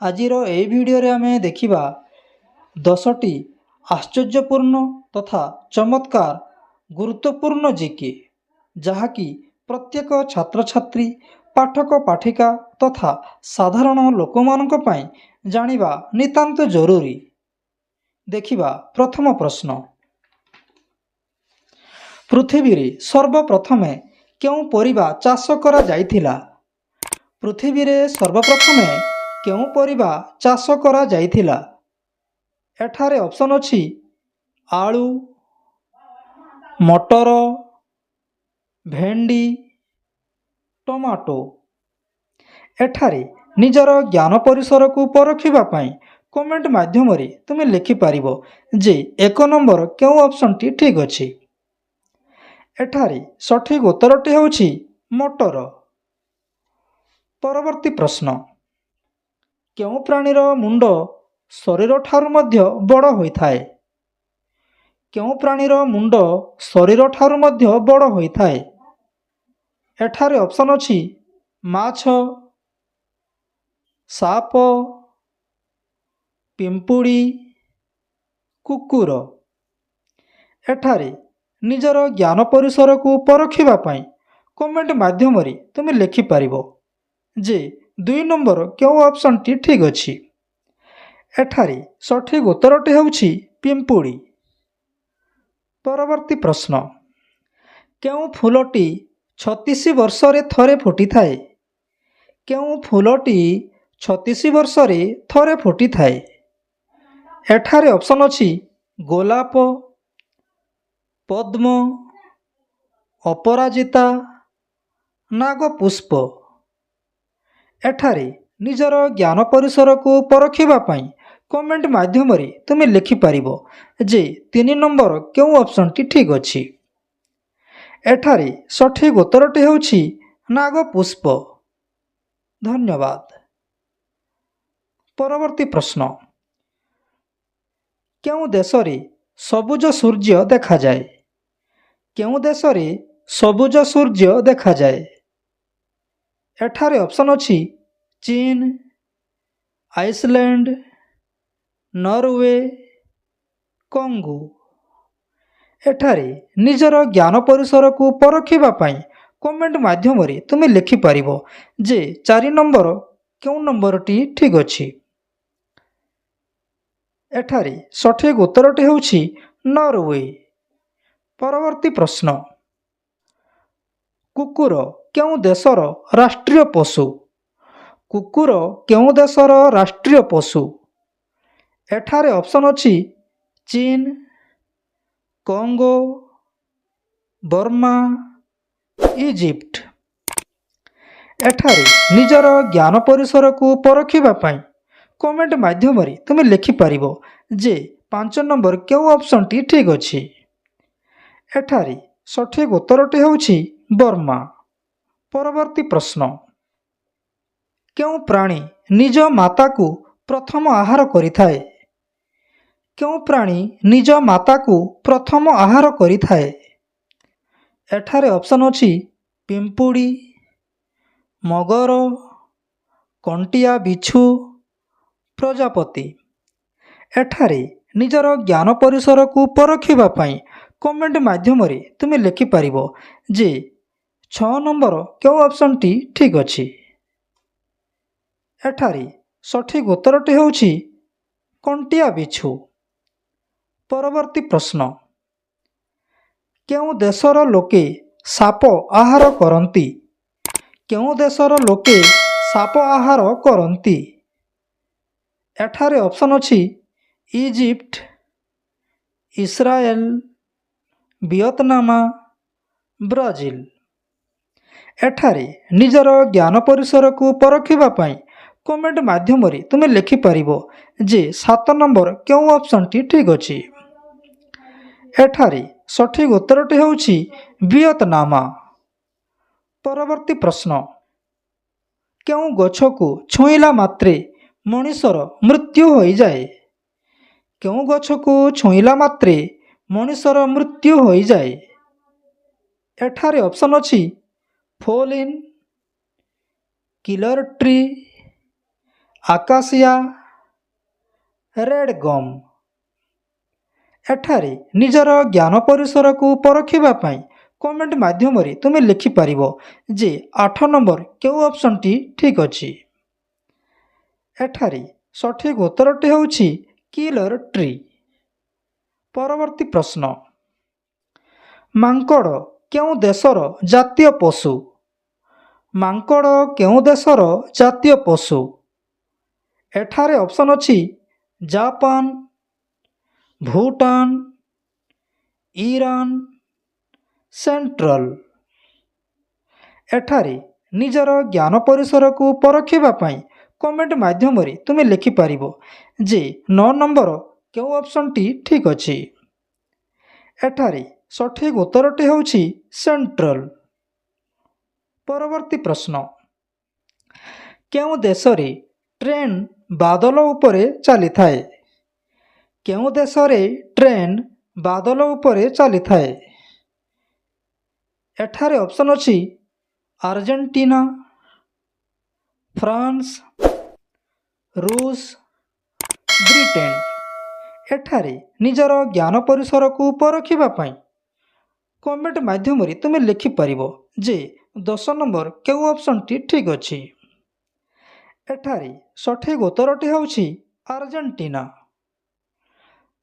ଆଜିର ଏହି ଭିଡ଼ିଓରେ ଆମେ ଦେଖିବା 10ଟି ଆଶ୍ଚର୍ଯ୍ୟପୂର୍ଣ୍ଣ ତଥା ଚମତ୍କାର ଗୁରୁତ୍ୱପୂର୍ଣ୍ଣ ଜିକେ, ଯାହାକି ପ୍ରତ୍ୟେକ ଛାତ୍ରଛାତ୍ରୀ, ପାଠକ ପାଠିକା ତଥା ସାଧାରଣ ଲୋକମାନଙ୍କ ପାଇଁ ଜାଣିବା ନିତାନ୍ତ ଜରୁରୀ। ଦେଖିବା ପ୍ରଥମ ପ୍ରଶ୍ନ। ପୃଥିବୀରେ ସର୍ବପ୍ରଥମେ କେଉଁ ପରିବା ଚାଷ କରାଯାଇଥିଲା? ପୃଥିବୀରେ ସର୍ବପ୍ରଥମେ କେଉଁ ପରିବା ଚାଷ କରାଯାଇଥିଲା? ଏଠାରେ ଅପସନ୍ ଅଛି ଆଳୁ, ମଟର, ଭେଣ୍ଡି, ଟମାଟୋ। ଏଠାରେ ନିଜର ଜ୍ଞାନ ପରିସରକୁ ପରଖିବା ପାଇଁ କମେଣ୍ଟ ମାଧ୍ୟମରେ ତୁମେ ଲେଖିପାରିବ ଯେ 1 ନମ୍ବର କେଉଁ ଅପସନ୍ଟି ଠିକ୍ ଅଛି। ଏଠାରେ ସଠିକ୍ ଉତ୍ତରଟି ହେଉଛି ମଟର। ପରବର୍ତ୍ତୀ ପ୍ରଶ୍ନ। କେଉଁ ପ୍ରାଣୀର ମୁଣ୍ଡ ଶରୀରଠାରୁ ମଧ୍ୟ ବଡ଼ ହୋଇଥାଏ? କେଉଁ ପ୍ରାଣୀର ମୁଣ୍ଡ ଶରୀରଠାରୁ ମଧ୍ୟ ବଡ଼ ହୋଇଥାଏ? ଏଠାରେ ଅପସନ୍ ଅଛି ମାଛ, ସାପ, ପିମ୍ପୁଡ଼ି, କୁକୁର। ଏଠାରେ ନିଜର ଜ୍ଞାନ ପରିସରକୁ ପରଖିବା ପାଇଁ କମେଣ୍ଟ ମାଧ୍ୟମରେ ତୁମେ ଲେଖିପାରିବ ଯେ 2 ନମ୍ବର କେଉଁ ଅପସନ୍ଟି ଠିକ୍ ଅଛି। ଏଠାରେ ସଠିକ୍ ଉତ୍ତରଟି ହେଉଛି ପିମ୍ପୁଡ଼ି। ପରବର୍ତ୍ତୀ ପ୍ରଶ୍ନ। କେଉଁ ଫୁଲଟି 36 ବର୍ଷରେ ଥରେ ଫୁଟିଥାଏ? କେଉଁ ଫୁଲଟି 36 ବର୍ଷରେ ଥରେ ଫୁଟିଥାଏ? ଏଠାରେ ଅପସନ୍ ଅଛି ଗୋଲାପ, ପଦ୍ମ, ଅପରାଜିତା, ନାଗପୁଷ୍ପ। ଏଠାରେ ନିଜର ଜ୍ଞାନ ପରିସରକୁ ପରଖିବା ପାଇଁ କମେଣ୍ଟ ମାଧ୍ୟମରେ ତୁମେ ଲେଖିପାରିବ ଯେ 3 ନମ୍ବର କେଉଁ ଅପସନ୍ଟି ଠିକ୍ ଅଛି। ଏଠାରେ ସଠିକ୍ ଉତ୍ତରଟି ହେଉଛି ନାଗପୁଷ୍ପ। ଧନ୍ୟବାଦ। ପରବର୍ତ୍ତୀ ପ୍ରଶ୍ନ। କେଉଁ ଦେଶରେ ସବୁଜ ସୂର୍ଯ୍ୟ ଦେଖାଯାଏ? କେଉଁ ଦେଶରେ ସବୁଜ ସୂର୍ଯ୍ୟ ଦେଖାଯାଏ? ଏଠାରେ ଅପସନ୍ ଅଛି ଚୀନ, ଆଇସଲ୍ୟାଣ୍ଡ, ନରୱେ, କଙ୍ଗୋ। ଏଠାରେ ନିଜର ଜ୍ଞାନ ପରିସରକୁ ପରଖିବା ପାଇଁ କମେଣ୍ଟ ମାଧ୍ୟମରେ ତୁମେ ଲେଖିପାରିବ ଯେ 4 ନମ୍ବର କେଉଁ ନମ୍ବରଟି ଠିକ୍ ଅଛି। ଏଠାରେ ସଠିକ୍ ଉତ୍ତରଟି ହେଉଛି ନରୱେ। ପରବର୍ତ୍ତୀ ପ୍ରଶ୍ନ। କୁକୁର କେଉଁ ଦେଶର ରାଷ୍ଟ୍ରୀୟ ପଶୁ? କୁକୁର କେଉଁ ଦେଶର ରାଷ୍ଟ୍ରୀୟ ପଶୁ? ଏଠାରେ ଅପସନ୍ ଅଛି ଚୀନ, କଙ୍ଗୋ, ବର୍ମା, ଇଜିପ୍ଟ। ଏଠାରେ ନିଜର ଜ୍ଞାନ ପରିସରକୁ ପରଖିବା ପାଇଁ କମେଣ୍ଟ ମାଧ୍ୟମରେ ତୁମେ ଲେଖିପାରିବ ଯେ 5 ନମ୍ବର କେଉଁ ଅପସନ୍ଟି ଠିକ୍ ଅଛି। ଏଠାରେ ସଠିକ୍ ଉତ୍ତରଟି ହେଉଛି ବର୍ମା। ପରବର୍ତ୍ତୀ ପ୍ରଶ୍ନ। କେଉଁ ପ୍ରାଣୀ ନିଜ ମାତାକୁ ପ୍ରଥମ ଆହାର କରିଥାଏ? କେଉଁ ପ୍ରାଣୀ ନିଜ ମାତାକୁ ପ୍ରଥମ ଆହାର କରିଥାଏ? ଏଠାରେ ଅପସନ୍ ଅଛି ପିମ୍ପୁଡ଼ି, ମଗର, କଣ୍ଟିଆ ବିଛୁ, ପ୍ରଜାପତି। ଏଠାରେ ନିଜର ଜ୍ଞାନ ପରିସରକୁ ପରଖିବା ପାଇଁ କମେଣ୍ଟ ମାଧ୍ୟମରେ ତୁମେ ଲେଖିପାରିବ ଯେ 6 ନମ୍ବର କେଉଁ ଅପସନ୍ଟି ଠିକ୍ ଅଛି। ଏଠାରେ ସଠିକ୍ ଉତ୍ତରଟି ହେଉଛି କଣ୍ଟିଆ ବିଛୁ। ପରବର୍ତ୍ତୀ ପ୍ରଶ୍ନ। କେଉଁ ଦେଶର ଲୋକେ ସାପ ଆହାର କରନ୍ତି? କେଉଁ ଦେଶର ଲୋକେ ସାପ ଆହାର କରନ୍ତି? ଏଠାରେ ଅପସନ୍ ଅଛି ଇଜିପ୍ଟ, ଇସ୍ରାଏଲ, ଭିଏତନାମ, ବ୍ରାଜିଲ। ଏଠାରେ ନିଜର ଜ୍ଞାନ ପରିସରକୁ ପରଖିବା ପାଇଁ କମେଣ୍ଟ ମାଧ୍ୟମରେ ତୁମେ ଲେଖିପାରିବ ଯେ 7 ନମ୍ବର କେଉଁ ଅପସନ୍ଟି ଠିକ୍ ଅଛି। ଏଠାରେ ସଠିକ୍ ଉତ୍ତରଟି ହେଉଛି ଭିଏତନାମ। ପରବର୍ତ୍ତୀ ପ୍ରଶ୍ନ। କେଉଁ ଗଛକୁ ଛୁଇଁଲା ମାତ୍ରେ ମଣିଷର ମୃତ୍ୟୁ ହୋଇଯାଏ? କେଉଁ ଗଛକୁ ଛୁଇଁଲା ମାତ୍ରେ ମଣିଷର ମୃତ୍ୟୁ ହୋଇଯାଏ? ଏଠାରେ ଅପସନ୍ ଅଛି ଫୋଲ୍ ଇନ୍, କିଲର ଟ୍ରି, ଆକାଶିଆ, ରେଡ୍ ଗମ୍। ଏଠାରେ ନିଜର ଜ୍ଞାନ ପରିସରକୁ ପରଖିବା ପାଇଁ କମେଣ୍ଟ ମାଧ୍ୟମରେ ତୁମେ ଲେଖିପାରିବ ଯେ 8 ନମ୍ବର କେଉଁ ଅପସନ୍ଟି ଠିକ୍ ଅଛି। ଏଠାରେ ସଠିକ୍ ଉତ୍ତରଟି ହେଉଛି କିଲର ଟ୍ରି। ପରବର୍ତ୍ତୀ ପ୍ରଶ୍ନ, ମାଙ୍କଡ଼ କେଉଁ ଦେଶର ଜାତୀୟ ପଶୁ? ମାଙ୍କଡ଼ କେଉଁ ଦେଶର ଜାତୀୟ ପଶୁ? ଏଠାରେ ଅପସନ୍ ଅଛି ଜାପାନ, ଭୁଟାନ, ଇରାନ, ସେଣ୍ଟ୍ରାଲ। ଏଠାରେ ନିଜର ଜ୍ଞାନ ପରିସରକୁ ପରଖିବା ପାଇଁ କମେଣ୍ଟ ମାଧ୍ୟମରେ ତୁମେ ଲେଖିପାରିବ ଯେ 9 ନମ୍ବର କେଉଁ ଅପସନ୍ଟି ଠିକ୍ ଅଛି। ଏଠାରେ ସଠିକ୍ ଉତ୍ତରଟି ହେଉଛି ସେଣ୍ଟ୍ରାଲ। ପରବର୍ତ୍ତୀ ପ୍ରଶ୍ନ, କେଉଁ ଦେଶରେ ଟ୍ରେନ୍ ବାଦଲ ଉପରେ ଚାଲିଥାଏ? କେଉଁ ଦେଶରେ ଟ୍ରେନ୍ ବାଦଲ ଉପରେ ଚାଲିଥାଏ? ଏଠାରେ ଅପସନ୍ ଅଛି ଆର୍ଜେଣ୍ଟିନା, ଫ୍ରାନ୍ସ, ରୁଷ, ବ୍ରିଟେନ। ଏଠାରେ ନିଜର ଜ୍ଞାନ ପରିସରକୁ ପରଖିବା ପାଇଁ କମେଣ୍ଟ ମାଧ୍ୟମରେ ତୁମେ ଲେଖିପାରିବ ଯେ 10 ନମ୍ବର କେଉଁ ଅପସନ୍ଟି ଠିକ୍ ଅଛି। ଏଠାରେ ସଠିକ୍ ଉତ୍ତରଟି ହେଉଛି ଆର୍ଜେଣ୍ଟିନା।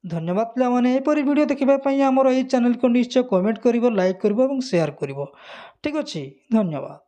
ଧନ୍ୟବାଦ ପିଲାମାନେ। ଏପରି ଭିଡ଼ିଓ ଦେଖିବା ପାଇଁ ଆମର ଏହି ଚ୍ୟାନେଲକୁ ନିଶ୍ଚୟ କମେଣ୍ଟ କରିବ, ଲାଇକ୍ କରିବ ଏବଂ ସେୟାର କରିବ। ଠିକ୍ ଅଛି, ଧନ୍ୟବାଦ।